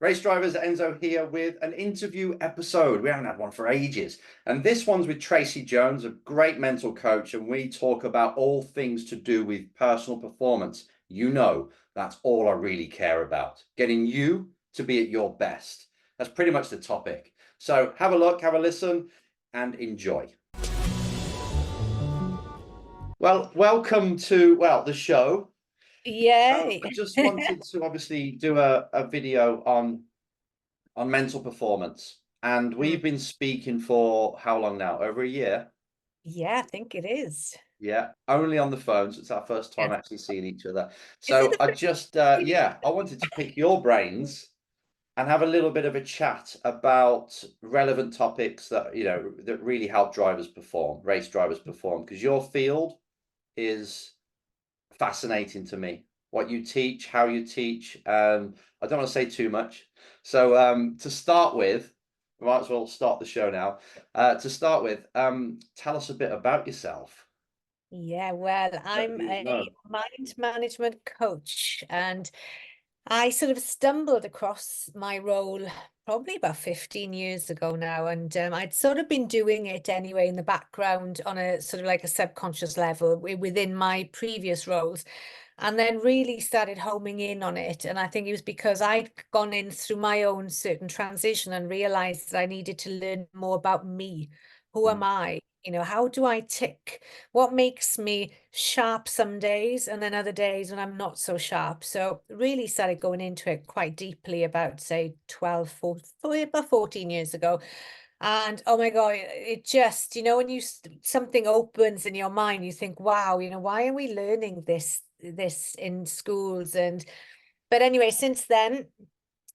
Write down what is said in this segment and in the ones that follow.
Race Drivers, Enzo here with an interview episode. We haven't had one for ages. And this one's with Tracey Jones, a great mental coach, and we talk about all things to do with personal performance. You know, that's all I really care about, getting you to be at your best. That's pretty much the topic. So have a look, have a listen, and enjoy. Well, welcome to, the show. Yay. I just wanted to obviously do a video on mental performance. And Mm. we've been speaking for how long now? Over a year? Yeah, I think it is. Yeah, only on the phone. So it's our first time Yes. actually seeing each other. Is it So the I first just, time? I wanted to pick your brains and have a little bit of a chat about relevant topics that, that really help drivers perform, race drivers perform, because your field is fascinating to me. What you teach, how you teach. I don't want to say too much. So to start with, we might as well start the show now. To start with, tell us a bit about yourself. Yeah, well, Let I'm viewers a know. mind management coach, and I sort of stumbled across my role probably about 15 years ago now. And I'd sort of been doing it anyway in the background on a sort of like a subconscious level within my previous roles. And then really started homing in on it. And I think it was because I'd gone in through my own certain transition and realized that I needed to learn more about me. Who am Mhm. I? How do I tick? What makes me sharp some days and then other days when I'm not so sharp? So really started going into it quite deeply about, say, 12, 14, about 14 years ago. And oh my God, it just, when something opens in your mind, you think, wow, why are we learning this in schools? And but anyway, since then,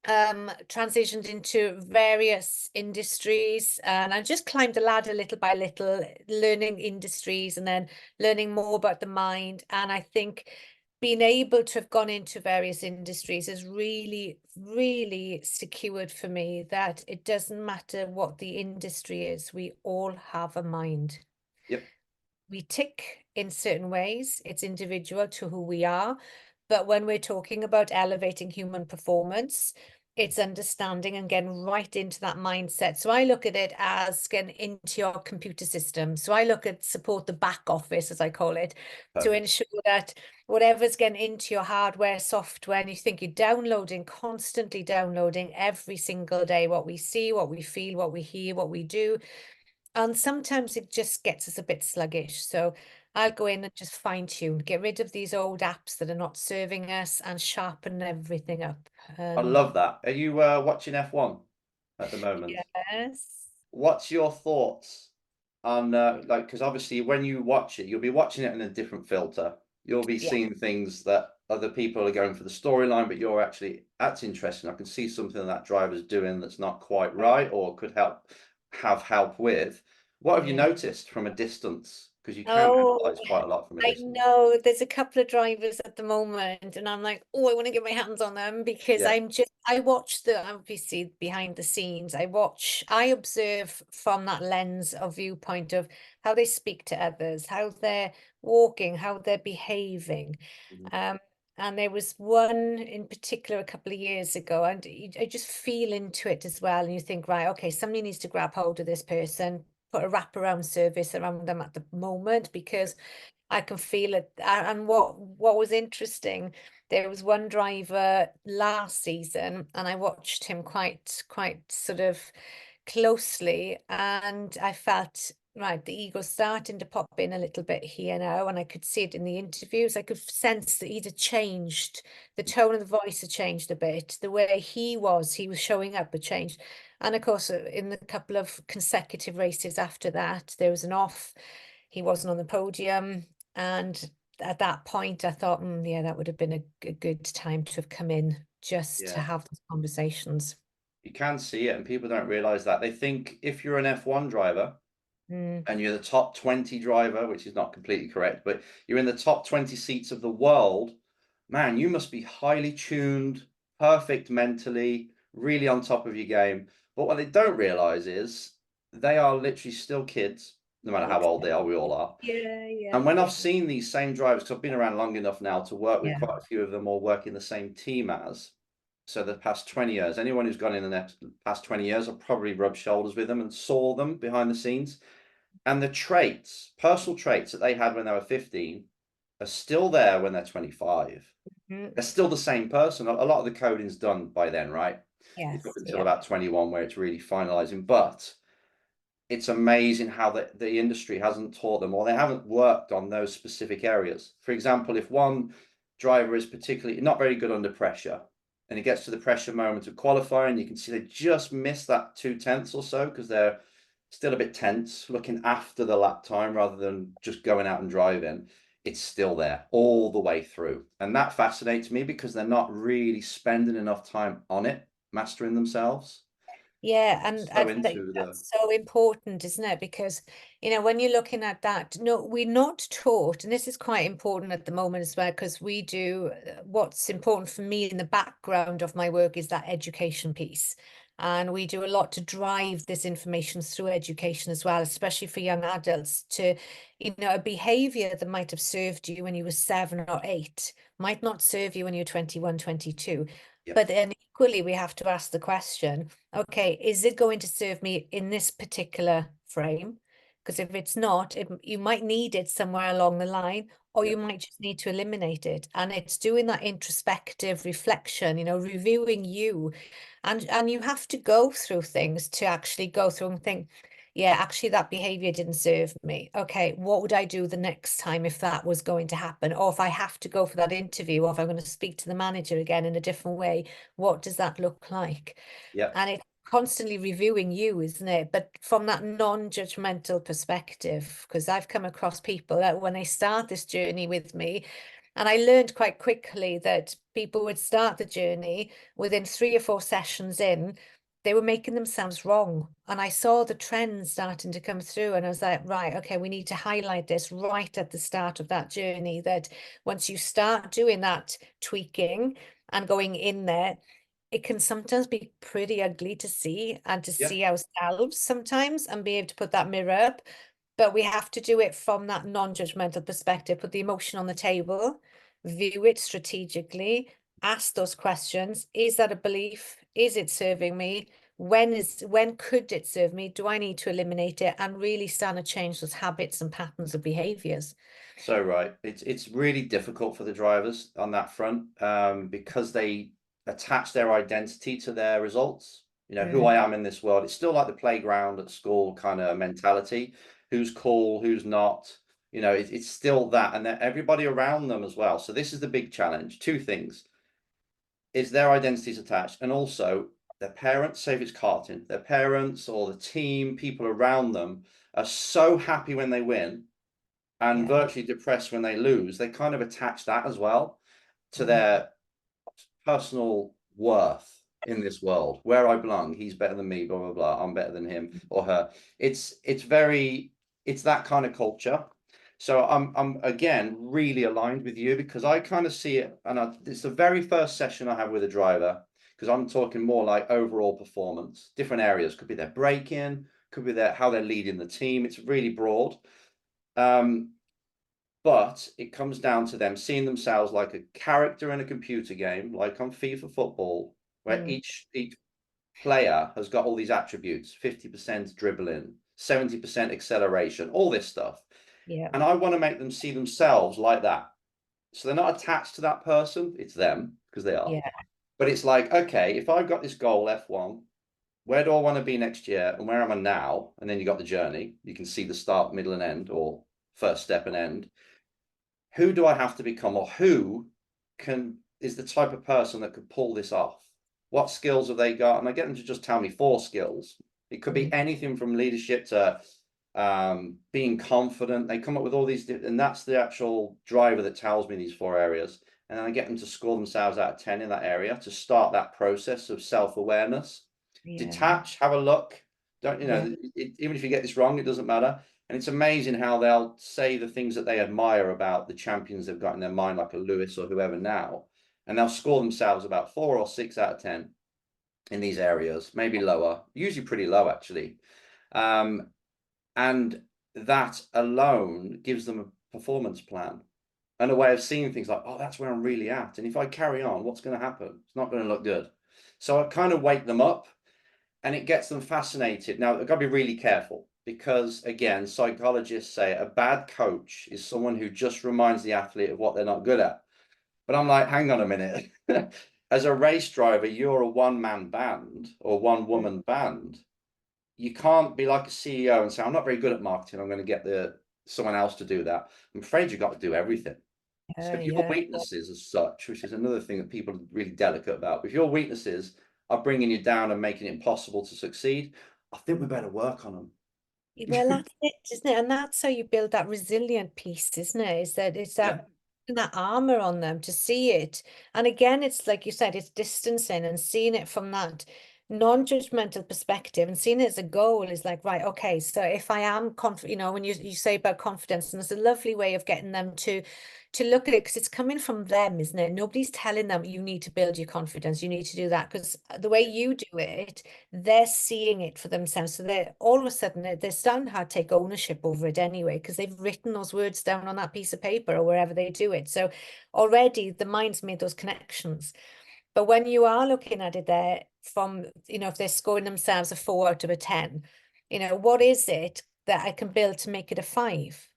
transitioned into various industries, and I just climbed the ladder little by little, learning industries and then learning more about the mind. And I think being able to have gone into various industries has really, really secured for me that it doesn't matter what the industry is, we all have a mind. Yep. We tick in certain ways, it's individual to who we are. But when we're talking about elevating human performance, it's understanding and getting right into that mindset. So I look at it as getting into your computer system. So I look at support the back office, as I call it, to Perfect. ensure that whatever's getting into your hardware, software, and you think you're downloading, constantly downloading every single day, what we see, what we feel, what we hear, what we do. And sometimes it just gets us a bit sluggish. So I'll go in and just fine tune, get rid of these old apps that are not serving us and sharpen everything up. I love that. Are you watching F1 at the moment? Yes. What's your thoughts on because obviously when you watch it, you'll be watching it in a different filter. You'll be Yeah. seeing things that other people are going for the storyline, but you're actually that's interesting. I can see something that driver's doing that's not quite right or could have help with. What have you Yeah. noticed from a distance? Because you can Oh, analyze quite a lot from a I distance. know there's a couple of drivers at the moment, and I'm like, oh, I want to get my hands on them because Yeah. I watch the obviously behind the scenes. I observe from that lens of viewpoint of how they speak to others, how they're walking, how they're behaving. Mhm. Um, and there was one in particular a couple of years ago, and I just feel into it as well. And you think, right, okay, somebody needs to grab hold of this person, put a wraparound service around them at the moment because I can feel it. And what was interesting, there was one driver last season, and I watched him quite sort of closely, and I felt right, the ego's starting to pop in a little bit here now, and I could see it in the interviews. I could sense that he'd changed, the tone of the voice had changed a bit, the way he was showing up had changed. And of course, in the couple of consecutive races after that, there was an off. He wasn't on the podium. And at that point, I thought, yeah, that would have been a good time to have come in just to Yeah. have those conversations. You can see it, and people don't realize that. They think if you're an F1 driver, Mm, and you're the top 20 driver, which is not completely correct, but you're in the top 20 seats of the world, man, you must be highly tuned, perfect mentally, really on top of your game. But what they don't realize is they are literally still kids, no matter how old they are, we all exactly. are. Yeah, yeah, And when I've yeah, seen these same drivers, because I've been around long enough now to work with yeah. quite a few of them or work in the same team as, So the past 20 years, anyone who's gone in the past 20 years will probably rub shoulders with them and saw them behind the scenes. And the traits, personal traits that they had when they were 15 are still there when they're 25. Mm, They're still the same person. A lot of the coding's done by then, right? It's up yes, until yeah. about 21 where it's really finalizing. But it's amazing how the industry hasn't taught them, or they haven't worked on those specific areas. For example, if one driver is particularly not very good under pressure and it gets to the pressure moment of qualifying, you can see they just miss that 2/10 or so because they're still a bit tense, looking after the lap time rather than just going out and driving. It's still there all the way through. And that fascinates me because they're not really spending enough time on it, mastering themselves. Yeah, So and into the, that's so important, isn't it? Because, when you're looking at that, no, we're not taught, and this is quite important at the moment as well, because we do what's important for me in the background of my work is that education piece. And we do a lot to drive this information through education as well, especially for young adults to, a behavior that might have served you when you were 7 or 8 might not serve you when you're 21, 22. yeah, But then equally, we have to ask the question, okay, is it going to serve me in this particular frame? Because if it's not, you might need it somewhere along the line, or yeah. you might just need to eliminate it. And it's doing that introspective reflection, reviewing you. And you have to go through things to actually go through and think, yeah, actually that behavior didn't serve me. Okay, what would I do the next time if that was going to happen? Or if I have to go for that interview, or if I'm going to speak to the manager again in a different way, what does that look like? Yeah. And it's constantly reviewing you, isn't it? But from that non-judgmental perspective, because I've come across people that when they start this journey with me, and I learned quite quickly that people would start the journey within 3 or 4 sessions in, they were making themselves wrong. And I saw the trends starting to come through, and I was like, right, okay, we need to highlight this right at the start of that journey, that once you start doing that tweaking and going in there, it can sometimes be pretty ugly to see, and to Yeah. see ourselves sometimes and be able to put that mirror up. But we have to do it from that non-judgmental perspective, put the emotion on the table, view it strategically, ask those questions. Is that a belief? Is it serving me? When could it serve me? Do I need to eliminate it? And really start to change those habits and patterns of behaviors. So right, it's really difficult for the drivers on that front, because they attach their identity to their results. You know, who Mm, I am in this world. It's still like the playground at school kind of mentality. Who's cool, who's not. You know, it's still that, and everybody around them as well. So this is the big challenge. Two things: is their identities attached, and also their parents. Say if it's karting, their parents or the team, people around them are so happy when they win and yeah. virtually depressed when they lose. They kind of attach that as well to Mm, their personal worth in this world. Where I belong, he's better than me, blah blah blah. I'm better than him or her. It's that kind of culture. So I'm again really aligned with you because I kind of see it, and it's the very first session I have with a driver because I'm talking more like overall performance, different areas. Could be their braking, could be how they're leading the team. It's really broad. Um, but it comes down to them seeing themselves like a character in a computer game, like on FIFA football, where mm, each player has got all these attributes: 50% dribbling, 70% acceleration, all this stuff. yeah, And I want to make them see themselves like that. So they're not attached to that person, it's them, because they are. yeah, But it's like, okay, if I've got this goal, F1, where do I want to be next year and where am I now? And then you got the journey. You can see the start, middle, and end, or first step and end. Who do I have to become, or who is the type of person that could pull this off? What skills have they got? And I get them to just tell me 4 skills. It could be mm, anything from leadership to being confident. They come up with all these, and that's the actual driver that tells me these 4 areas. And then I get them to score themselves out of 10 in that area to start that process of self-awareness. yeah, Detach, have a look. Don't, yeah, even if you get this wrong, it doesn't matter. And it's amazing how they'll say the things that they admire about the champions they've got in their mind, like a Lewis or whoever now, and they'll score themselves about 4 or 6 out of 10 in these areas, maybe lower, usually pretty low actually. Um, and that alone gives them a performance plan and a way of seeing things like, oh, that's where I'm really at. And if I carry on, what's going to happen? It's not going to look good. So I kind of wake them up, and it gets them fascinated. Now, I've got to be really careful because, again, psychologists say a bad coach is someone who just reminds the athlete of what they're not good at. But I'm like, hang on a minute. As a race driver, you're a one-man band or one-woman band. You can't be like a CEO and say, I'm not very good at marketing, I'm going to get someone else to do that. I'm afraid you've got to do everything. So if your Yeah. weaknesses as such, which is another thing that people are really delicate about, if your weaknesses are bringing you down and making it impossible to succeed, I think we better work on them. Well, that's it, isn't it? And that's how you build that resilient piece, isn't it? Is that it's Yeah, that armor on them to see it. And again, it's like you said, it's distancing and seeing it from that non-judgmental perspective and seeing it as a goal is like, right, okay, so if I am confident, you know, when you say about confidence, and it's a lovely way of getting them to look at it because it's coming from them, isn't it? Nobody's telling them you need to build your confidence, you need to do that, because the way you do it, they're seeing it for themselves. So they're all of a sudden they're starting to take ownership over it anyway, because they've written those words down on that piece of paper or wherever they do it. So already the mind's made those connections. But when you are looking at it there from, you know, if they're scoring themselves a 4 out of a 10, you know, what is it that I can build to make it a 5?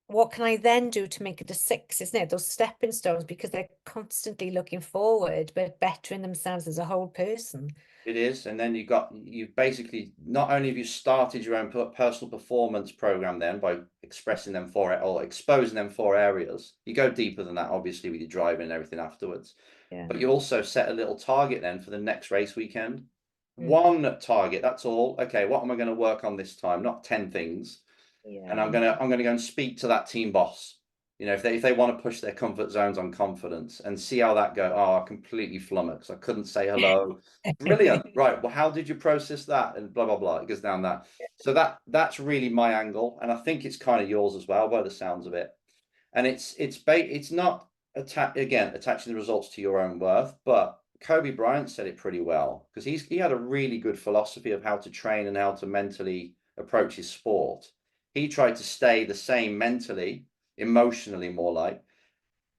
What can I then do to make it a 6, isn't it? Those stepping stones, because they're constantly looking forward, but bettering themselves as a whole person. it is. And then you've basically, not only have you started your own personal performance program then by expressing them for it or exposing them 4 areas. You go deeper than that, obviously, with your driving and everything afterwards. Yeah. But you also set a little target then for the next race weekend. Mm. One target, that's all. Okay, what am I going to work on this time? Not 10 things. And I'm Yeah. gonna go and speak to that team boss. You know, if they want to push their comfort zones on confidence and see how that go. Oh, I completely flummoxed. I couldn't say hello. Brilliant. Right. Well, how did you process that? And blah blah blah. It goes down that. So that's really my angle, and I think it's kind of yours as well, by the sounds of it. And it's not attaching the results to your own worth, but Kobe Bryant said it pretty well because he had a really good philosophy of how to train and how to mentally approach his sport. He tried to stay the same mentally, emotionally, more like,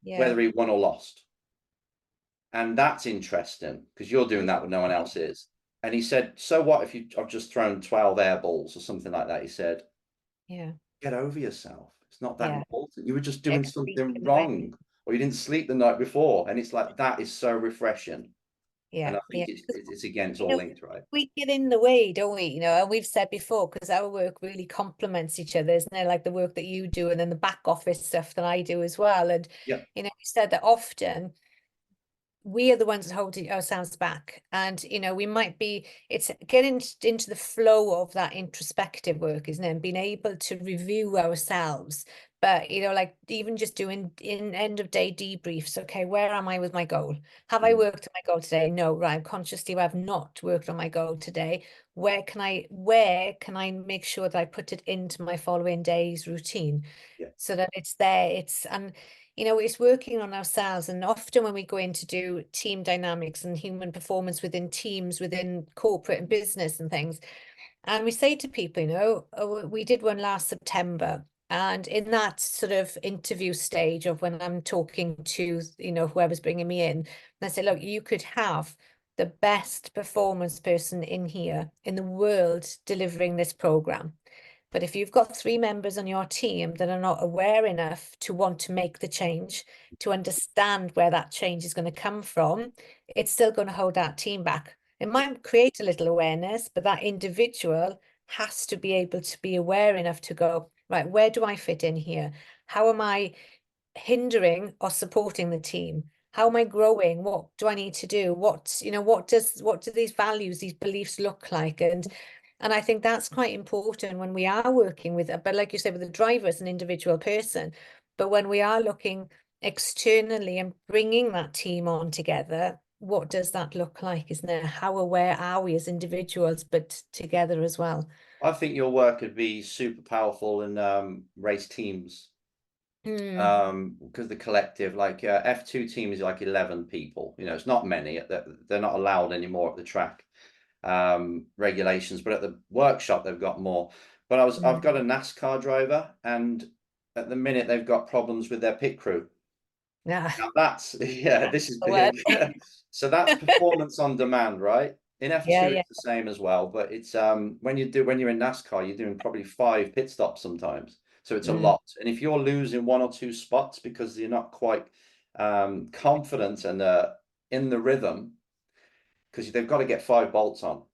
Yeah. whether he won or lost. And that's interesting because you're doing that when no one else is. And he said, so what if I've just thrown 12 air balls or something like that? He said, Yeah. get over yourself. It's not that Yeah. important. You were just doing Next week something and when. wrong, or you didn't sleep the night before. And it's like, that is so refreshing. And Yeah. I Yeah. think it's again, it's You all know, linked, right? we get in the way, don't we? You know, and we've said before, because our work really complements each other, isn't it? Like the work that you do and then the back office stuff that I do as well. And, Yeah. you know, we said that often we are the ones holding ourselves back. And, you know, we might be, it's getting into the flow of that introspective work, isn't it? And being able to review ourselves. But, you know, like even just doing in end of day debriefs. Okay, where am I with my goal? Have I Mm. worked on my goal today? No, right. Consciously, I've not worked on my goal today. Where can I make sure that I put it into my following day's routine Yeah. so that it's there? And you know, it's working on ourselves. And often when we go in to do team dynamics and human performance within teams, within corporate and business and things, and we say to people, you know, oh, we did one last September. And in that sort of interview stage of when I'm talking to, you know, whoever's bringing me in, and I say, look, you could have the best performance person in here in the world delivering this program. But if you've got 3 members on your team that are not aware enough to want to make the change, to understand where that change is going to come from, it's still going to hold that team back. It might create a little awareness, but that individual has to be able to be aware enough to go, right, where do I fit in here? How am I hindering or supporting the team? How am I growing? What do I need to do? What do these values, these beliefs look like? And I think that's quite important when we are working with, but like you said, with the driver as an individual person, but when we are looking externally and bringing that team on together, what does that look like, isn't it? How aware are we as individuals, but together as well? I think your work could be super powerful in race teams. Mm, Because the collective, like F2 team is like 11 people. You know, it's not many. They're not allowed anymore at the track regulations, but at the workshop they've got more. But I've mm, got a NASCAR driver, and at the minute they've got problems with their pit crew. Yeah. Now that's yeah, this is The word. big. So that's performance on demand, right? In Yeah, F2 yeah. it's the same as well, but it's when you're in NASCAR, you're doing probably 5 pit stops sometimes. So it's a Mm, lot. And if you're losing 1 or 2 spots because you're not quite confident and in the rhythm, because they've got to get 5 bolts on.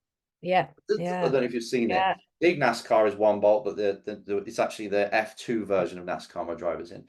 yeah, I yeah, don't know if you've seen it. yeah. Big NASCAR is 1 bolt, but it's actually the F2 version of NASCAR my driver's in,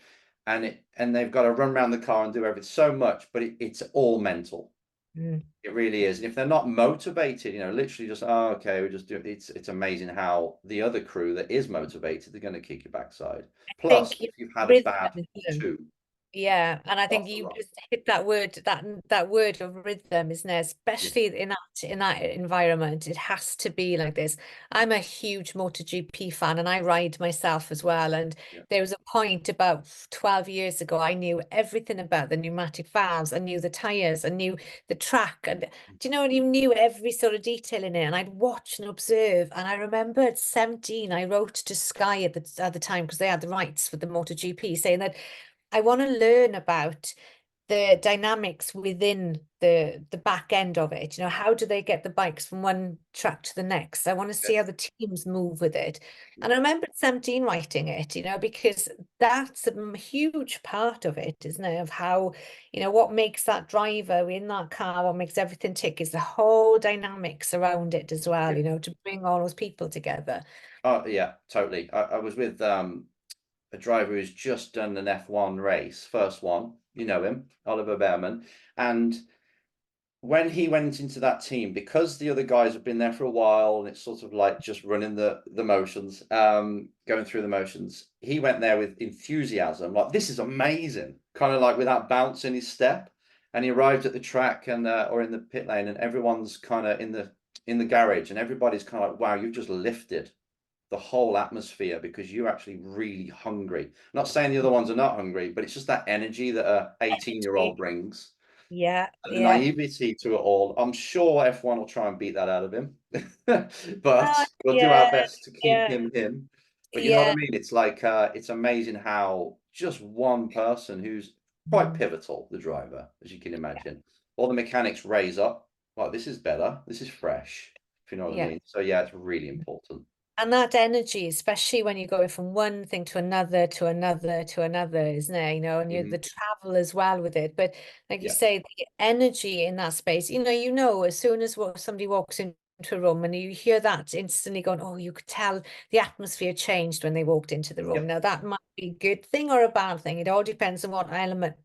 and they've got to run around the car and do everything so much, but it's all mental. Mm. It really is. And if they're not motivated, literally just okay, we just do it. It's amazing how the other crew that is motivated, they're going to kick your backside. Plus, Think you if you've had a rhythm bad as well. two, Yeah, and I think off the you run. just hit that word, that word of rhythm, isn't it? Yeah, Especially in that environment, it has to be like this. I'm a huge MotoGP fan, and I ride myself as well. And yeah, there was a point about 12 years ago, I knew everything about the pneumatic valves, I knew the tires, I knew the track, and do you know, you knew every sort of detail in it. And I'd watch and observe. And I remember at 17, I wrote to Sky at the time because they had the rights for the MotoGP, saying that I want to learn about the dynamics within the back end of it. How do they get the bikes from one track to the next? I want to yeah, see how the teams move with it. yeah. And I remember at 17 writing it, because that's a huge part of it, isn't it? Of how, what makes that driver in that car, what makes everything tick is the whole dynamics around it as well, Yeah. to bring all those people together. Oh yeah, totally. I was with a driver who's just done an F1 race, first one, you know him, Oliver Behrman. And when he went into that team, because the other guys have been there for a while and it's sort of like just running the motions, going through the motions, he went there with enthusiasm, like this is amazing, kind of like with that bounce in his step. And he arrived at the track and or in the pit lane, and everyone's kind of in the garage, and everybody's kind of like, wow, you've just lifted the whole atmosphere because you're actually really hungry. Not saying the other ones are not hungry, but it's just that energy that a 18-year-old brings, Yeah, and the yeah. naivety to it all. I'm sure F1 will try and beat that out of him, Oh, but we'll do our yeah, best to keep yeah, him. But you know what I yeah. mean? It's like it's amazing how just one person who's quite Mm. pivotal, the driver, as you can imagine, all the mechanics raise up. Like this is better, this is fresh, if you know what I Yeah. mean. So yeah, it's really important. And that energy, especially when you're going from one thing to another, to another, to another, isn't it? And the Hmm. travel as well with it. But like you Yeah, say, the energy in that space, as soon as somebody walks into a room and you hear that instantly going, oh, you could tell the atmosphere changed when they walked into the room. yep. Now that might be a good thing or a bad thing. It all depends on what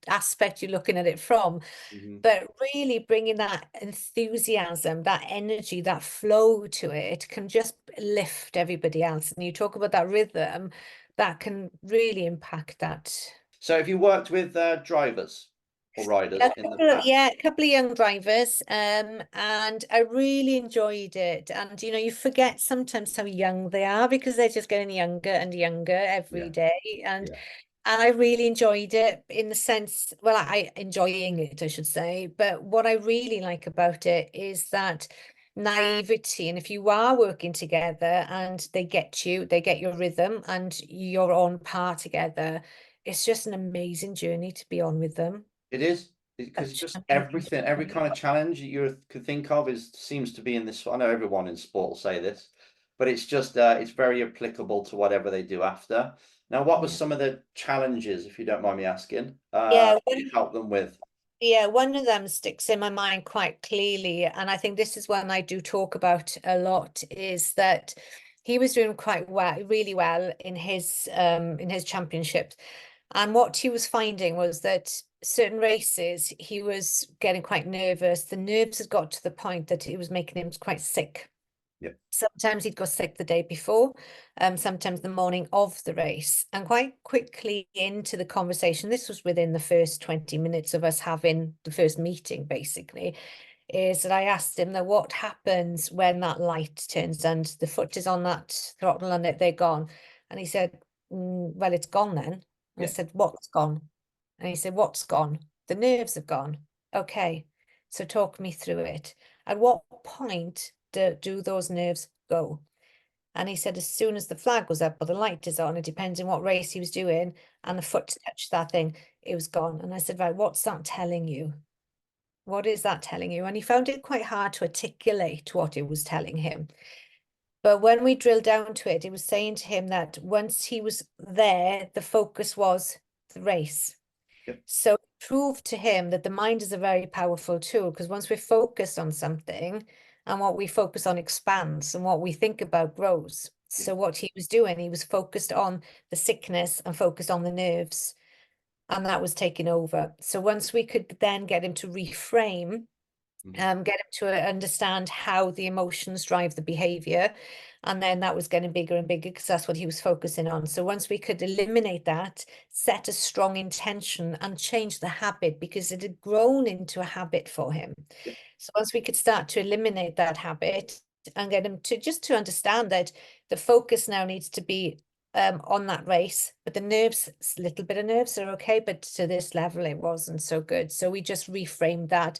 aspect you're looking at it from. Hmm. But really bringing that enthusiasm, that energy, that flow to it can just lift everybody else. And you talk about that rhythm, that can really impact that. So have you worked with drivers or riders in the past? A couple of young drivers, and I really enjoyed it. And you forget sometimes how young they are because they're just getting younger and younger every Yeah, day. And yeah. I really enjoyed it in the sense, well, I enjoying it, I should say. But what I really like about it is that naivety. And if you are working together and they get your rhythm and you're on par together, it's just an amazing journey to be on with them. It is because Such just an amazing everything, every journey. kind of challenge you could think of is seems to be in this. I know everyone in sport will say this, but it's just it's very applicable to whatever they do after. Now, what was Yeah. some of the challenges, if you don't mind me asking, Yeah, you helped them with? yeah, one of them sticks in my mind quite clearly, and I think this is one I do talk about a lot, is that he was doing quite well, really well in his championships. And what he was finding was that certain races he was getting quite nervous. The nerves had got to the point that it was making him quite sick. Yeah, Sometimes he'd go sick the day before, sometimes the morning of the race. And quite quickly into the conversation, this was within the first 20 minutes of us having the first meeting, basically, is that I asked him that what happens when that light turns and the foot is on that throttle and they're gone. And he said, well, it's gone then. And I yeah. said, what's gone? And he said, what's gone? The nerves have gone. Okay, so talk me through it. At what point do those nerves go? And he said, as soon as the flag was up or the light is on, it depends on what race he was doing, and the foot touched that thing, it was gone. And I said, right, what's that telling you? What is that telling you? And he found it quite hard to articulate what it was telling him. But when we drilled down to it, it was saying to him that once he was there, the focus was the race. Yep. So it proved to him that the mind is a very powerful tool, because once we're focused on something, and what we focus on expands, and what we think about grows. Yep. So what he was doing, he was focused on the sickness and focused on the nerves, and that was taking over. So once we could then get him to reframe, get him to understand how the emotions drive the behavior, and then that was getting bigger and bigger because that's what he was focusing on. So once we could eliminate that, set a strong intention, and change the habit, because it had grown into a habit for him. Yep. So once we could start to eliminate that habit and get him to just to understand that the focus now needs to be on that race, but the nerves, a little bit of nerves are okay, but to this level it wasn't so good. So we just reframed that,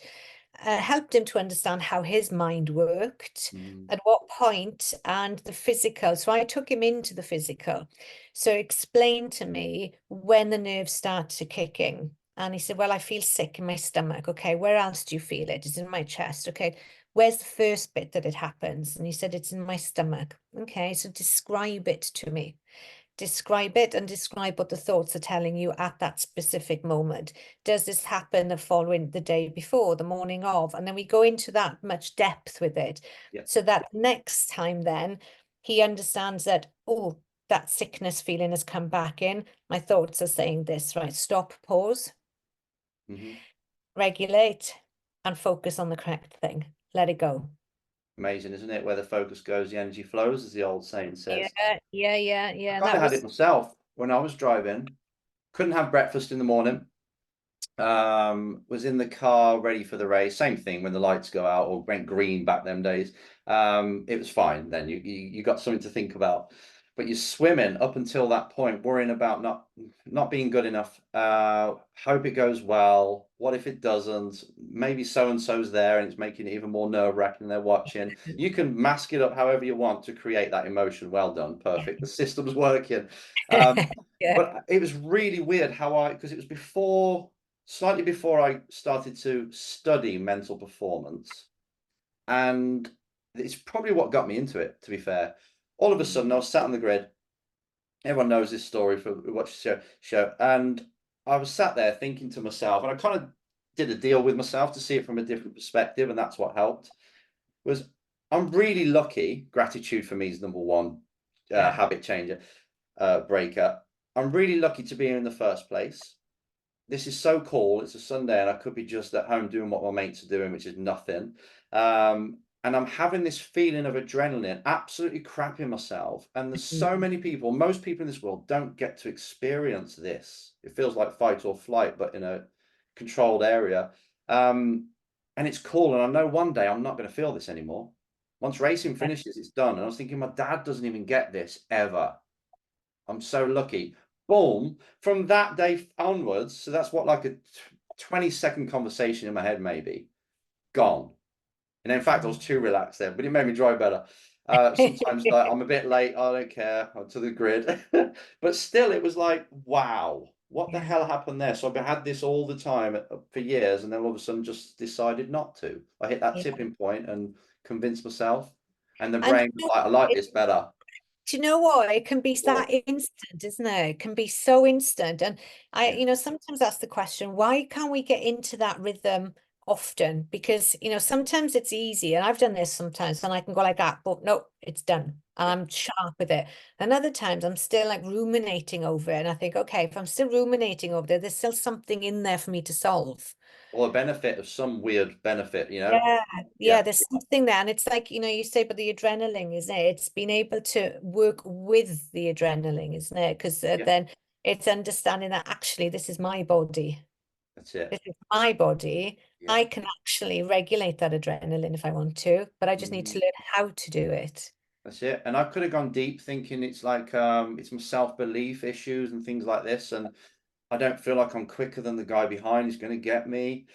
helped him to understand how his mind worked, at what point, and the physical. So I took him into the physical. So explain to me when the nerves start to kicking. And he said, well, I feel sick in my stomach. Okay, where else do you feel it? It's in my chest. Okay, where's the first bit that it happens? And he said, it's in my stomach. Okay, so describe it to me. Describe it, and describe what the thoughts are telling you at that specific moment. Does this happen the day before, the morning of? And then we go into that much depth with it. Yep. So that next time then he understands that, oh, that sickness feeling has come back in. My thoughts are saying this, right? Stop, pause, regulate, and focus on the correct thing. Let it go. Amazing, isn't it? Where the focus goes, the energy flows, as the old saying says. Yeah. I And kind of that had it was myself when I was driving. Couldn't have breakfast in the morning. Was in the car ready for the race. Same thing when the lights go out, or went green back them days. It was fine then. You got something to think about. But you're swimming up until that point, worrying about not being good enough. Hope it goes well. What if it doesn't? Maybe so and so's there, and it's making it even more nerve-wracking. They're watching. You can mask it up however you want to create that emotion. Well done, perfect. The system's working. yeah. But it was really weird because it was slightly before I started to study mental performance. And it's probably what got me into it, to be fair. All of a sudden, I was sat on the grid. Everyone knows this story for watch the show. And I was sat there thinking to myself, and I kind of did a deal with myself to see it from a different perspective, and that's what helped. Was I'm really lucky. Gratitude for me is number one habit changer, breaker. I'm really lucky to be here in the first place. This is so cool. It's a Sunday and I could be just at home doing what my mates are doing, which is nothing. And I'm having this feeling of adrenaline, absolutely crapping myself. And there's so many people, most people in this world don't get to experience this. It feels like fight or flight, but in a controlled area. And it's cool. And I know one day I'm not going to feel this anymore. Once racing finishes, it's done. And I was thinking, my dad doesn't even get this ever. I'm so lucky. Boom. From that day onwards, so that's what, like a 20-second conversation in my head, maybe. Gone. And in fact, I was too relaxed there, but it made me drive better. Sometimes like, I'm a bit late, I don't care, I'm to the grid. But still, it was like, wow, what the hell happened there? So I've had this all the time for years, and then all of a sudden just decided not to. I hit that tipping point and convinced myself. And the And brain was like, I like this better. do you know what? It can be that instant, isn't it? It can be so instant. And sometimes ask the question, why can't we get into that rhythm often? Because, sometimes it's easy. And I've done this sometimes, and I can go like that, but no, it's done. And I'm sharp with it. And other times I'm still like ruminating over it. And I think, okay, if I'm still ruminating over there, there's still something in there for me to solve. Or a benefit of some weird benefit, you know? Yeah, there's something there. And it's like, you say, but the adrenaline, isn't it? It's being able to work with the adrenaline, isn't it? Because Yeah, then it's understanding that actually this is my body. that's it. This is my body. Yeah. I can actually regulate that adrenaline if I want to, but I just need to learn how to do it. That's it. And I could have gone deep thinking it's like it's my self-belief issues and things like this. And I don't feel like I'm quicker than the guy behind who's going to get me.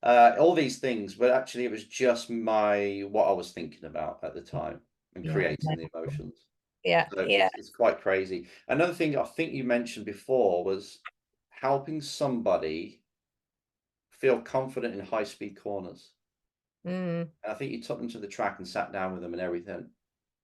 All these things, but actually it was just what I was thinking about at the time and Yeah. creating the emotions. Yeah, So yeah. it's quite crazy. Another thing I think you mentioned before was helping somebody feel confident in high speed corners. Mm. And I think you took them to the track and sat down with them and everything.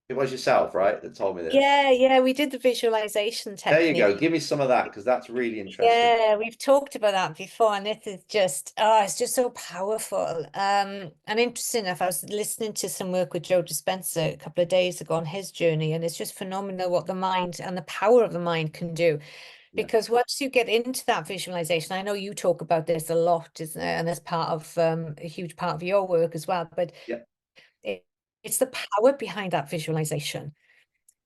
It was yourself, right, that told me this. Yeah, yeah, we did the visualization There you technique. go. Give me some of that because that's really interesting. Yeah, we've talked about that before, and this is just, oh, it's just so powerful. And interesting enough, I was listening to some work with Joe Dispenza a couple of days ago on his journey, and it's just phenomenal what the mind and the power of the mind can do. Yeah. Because once you get into that visualization, I know you talk about this a lot, isn't it? And as part of a huge part of your work as well, but Yeah. it, it's the power behind that visualization,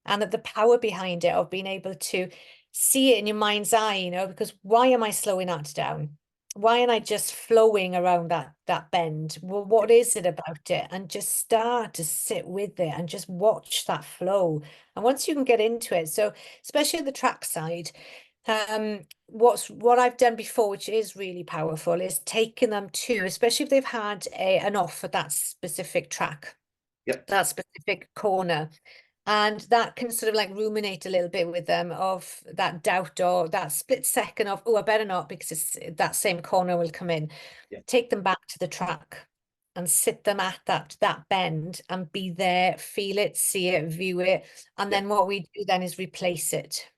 and that the power behind it of being able to see it in your mind's eye, because why am I slowing that down? Why am I just flowing around that bend? Well, Yeah. what is it about it? And just start to sit with it and just watch that flow. And once you can get into it, so especially the track side, what I've done before, which is really powerful, is taking them to, especially if they've had an off at that specific track, Yeah. that specific corner, and that can sort of like ruminate a little bit with them of that doubt or that split second of, oh, I better not, because that same corner will come in. Yeah. Take them back to the track and sit them at that bend and be there, feel it, see it, view it. And Yeah. then what we do then is replace it.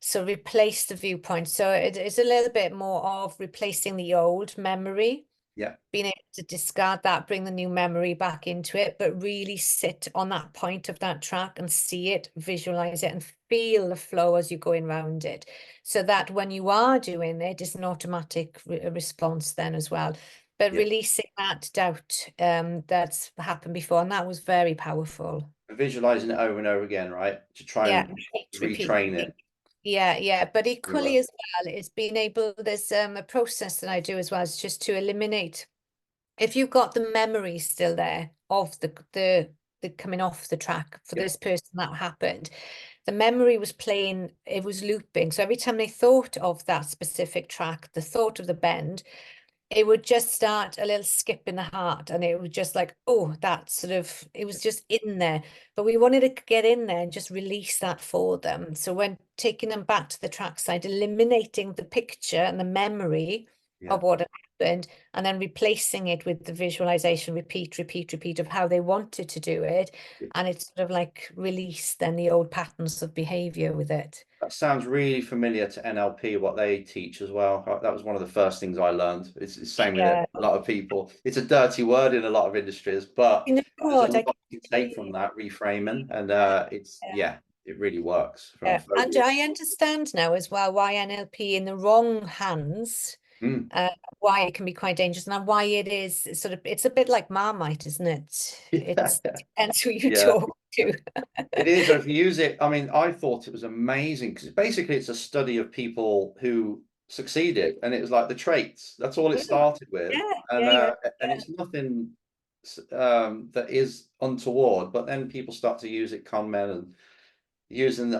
So replace the viewpoint. So it's a little bit more of replacing the old memory, Yeah. being able to discard that, bring the new memory back into it, but really sit on that point of that track and see it, visualize it, and feel the flow as you're going around it. So that when you are doing it, it's an automatic response then as well. But Yeah. releasing that doubt that's happened before, and that was very powerful. Visualizing it over and over again, right? To try Yeah, and repeat, retrain repeat. it. Yeah, yeah. But Really equally well. as well, it's being able, there's a process that I do as well, is just to eliminate, if you've got the memory still there of the coming off the track for Yeah. this person that happened, the memory was playing, it was looping. So every time they thought of that specific track, the thought of the bend, it would just start a little skip in the heart, and it would just like, oh, that sort of, it was just in there. But we wanted to get in there and just release that for them. So when taking them back to the trackside, eliminating the picture and the memory Yeah. of what had happened, and then replacing it with the visualization, repeat, repeat, repeat of how they wanted to do it. Yeah. And it's sort of like release then the old patterns of behavior with it. That sounds really familiar to NLP, what they teach as well. That was one of the first things I learned. It's the same with a Yeah. lot of people. It's a dirty word in a lot of industries, but You know there's a what? I lot can you can take from see. that reframing, and it's Yeah. yeah, it really works from a Yeah, and phobia. I understand now as well why NLP in the wrong hands, Mm. uh, why it can be quite dangerous, and why it is sort of, it's a bit like Marmite, isn't it? Yeah, It's depends who you yeah. talk to. It is, or if you use it, I mean, I thought it was amazing because basically it's a study of people who succeeded, and it was like the traits. That's all it Mm, started with, yeah, and yeah, yeah, it's nothing that is untoward. But then people start to use it, con men, and using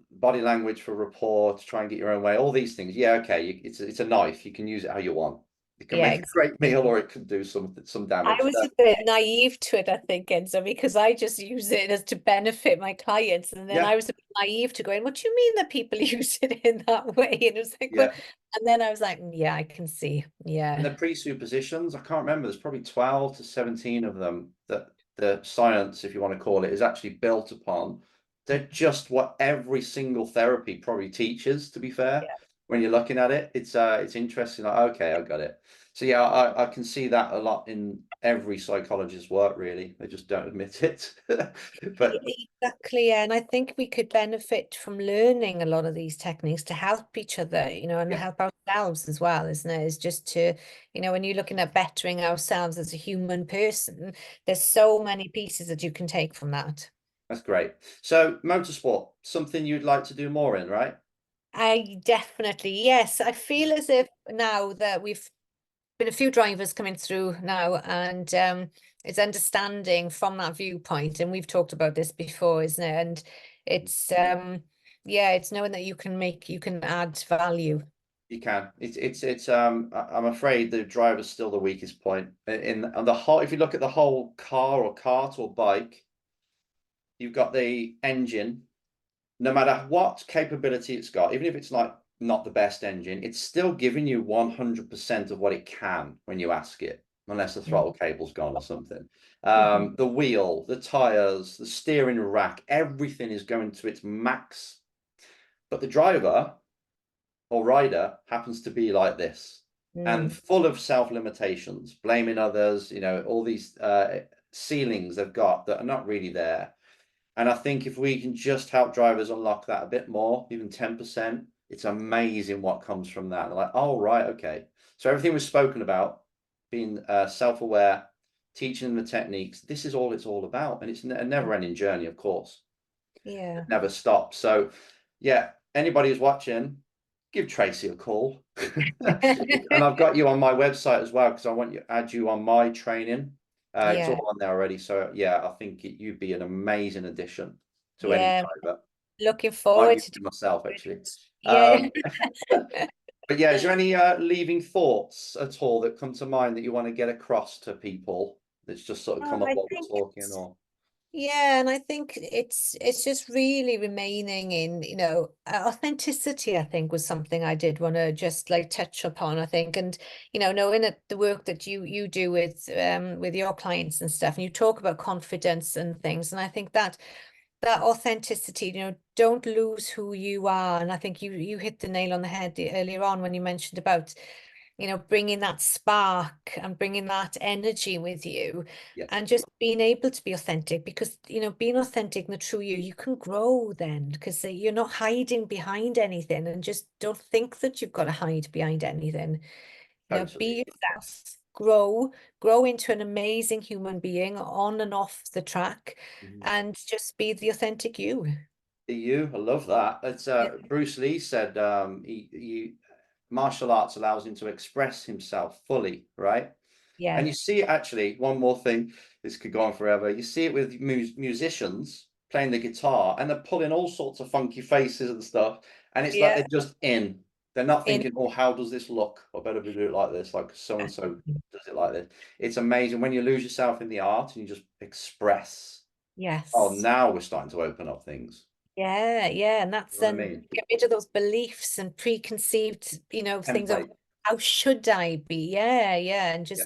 body language for rapport to try and get your own way. All these things, yeah, okay, it's a knife. You can use it how you want. It can yeah. make a great meal, or it can do some I damage. was a bit naive to it, I think, Enzo, because I just use it as to benefit my clients. And then Yeah, I was a bit naive to going, what do you mean that people use it in that way? And it was like, well, yeah. and then I was like, yeah, I can see. And Yeah. the presuppositions, I can't remember, there's probably 12 to 17 of them that the science, if you want to call it, is actually built upon. They're just what every single therapy probably teaches, to be fair. When you're looking at it, it's interesting. Like, okay, I got it. So yeah, I can see that a lot in every psychologist's work, really. They just don't admit it. But Exactly, yeah. And I think we could benefit from learning a lot of these techniques to help each other, and yeah, help ourselves as well, isn't it? It's just to, when you're looking at bettering ourselves as a human person, there's so many pieces that you can take from that. that's great. So motorsport, something you'd like to do more in, right? I definitely, yes. I feel as if now that we've been a few drivers coming through now, and it's understanding from that viewpoint, and we've talked about this before, isn't it? And it's yeah, it's knowing that you can add value. You can. I'm afraid the driver's still the weakest point in on the whole. If you look at the whole car or cart or bike, you've got the engine. No matter what capability it's got, even if it's like not the best engine, it's still giving you 100% of what it can when you ask it, unless the throttle cable's gone or something. The wheel, the tires, the steering rack, everything is going to its max. But the driver or rider happens to be like this and full of self-limitations, blaming others, you know, all these ceilings they've got that are not really there. And I think if we can just help drivers unlock that a bit more, even 10%, it's amazing what comes from that. They're like, oh, right, okay. So everything was spoken about, being self-aware, teaching them the techniques. This is all it's all about. And it's a never-ending journey, of course. Yeah. It never stops. So, yeah, anybody who's watching, give Tracey a call. And I've got you on my website as well, because I want to add you on my training. It's Yeah. all on there already. So yeah, I think you'd be an amazing addition to any Yeah. driver. Looking Might forward use to it myself actually. it. Yeah. But yeah, is there any leaving thoughts at all that come to mind that you want to get across to people that's just sort of Oh, come up I while we're think talking, or yeah, and I think it's just really remaining in, authenticity, I think was something I did want to just like touch upon, I think. And, knowing that the work that you do with your clients and stuff, and you talk about confidence and things. And I think that authenticity, don't lose who you are. And I think you hit the nail on the head earlier on when you mentioned about bringing that spark and bringing that energy with you, yeah, and just being able to be authentic, because being authentic and the true you can grow then, because you're not hiding behind anything. And just don't think that you've got to hide behind anything. totally. Be yourself, grow into an amazing human being on and off the track, Mhm. and just be the authentic you. You, I love that. It's Yeah. Bruce Lee said he martial arts allows him to express himself fully, right? And Yeah. you see it actually, one more thing, this could go on forever. You see it with musicians playing the guitar and they're pulling all sorts of funky faces and stuff. And it's like Yeah. they're just in. They're not In thinking, oh, how does this look? Or better we do it like this, like so and so does it like this. It's amazing when you lose yourself in the art and you just express. Oh, yes. now we're starting to open up things. Yeah, yeah, and that's You know what I then mean? get rid of those beliefs and preconceived, things of Template. how should I be? Yeah, yeah, and Yeah,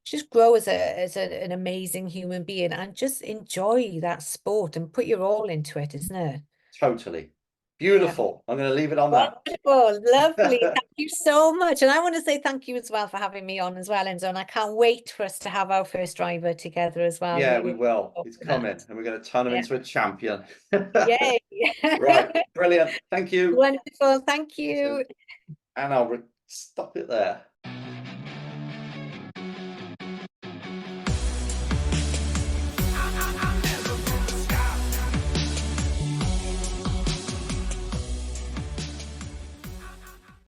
just grow as an amazing human being, and just enjoy that sport and put your all into it, isn't it? totally. Yeah. Beautiful. I'm going to leave it on that. Wonderful, lovely. Thank you so much. And I want to say thank you as well for having me on as well, Enzo. And I can't wait for us to have our first driver together as well. Yeah, Really we looking will. forward It's to that. coming, and we're going to turn him Yeah. into a champion. Yay. Right, brilliant. Thank you. Wonderful. Thank See you soon. you. And I'll stop it there.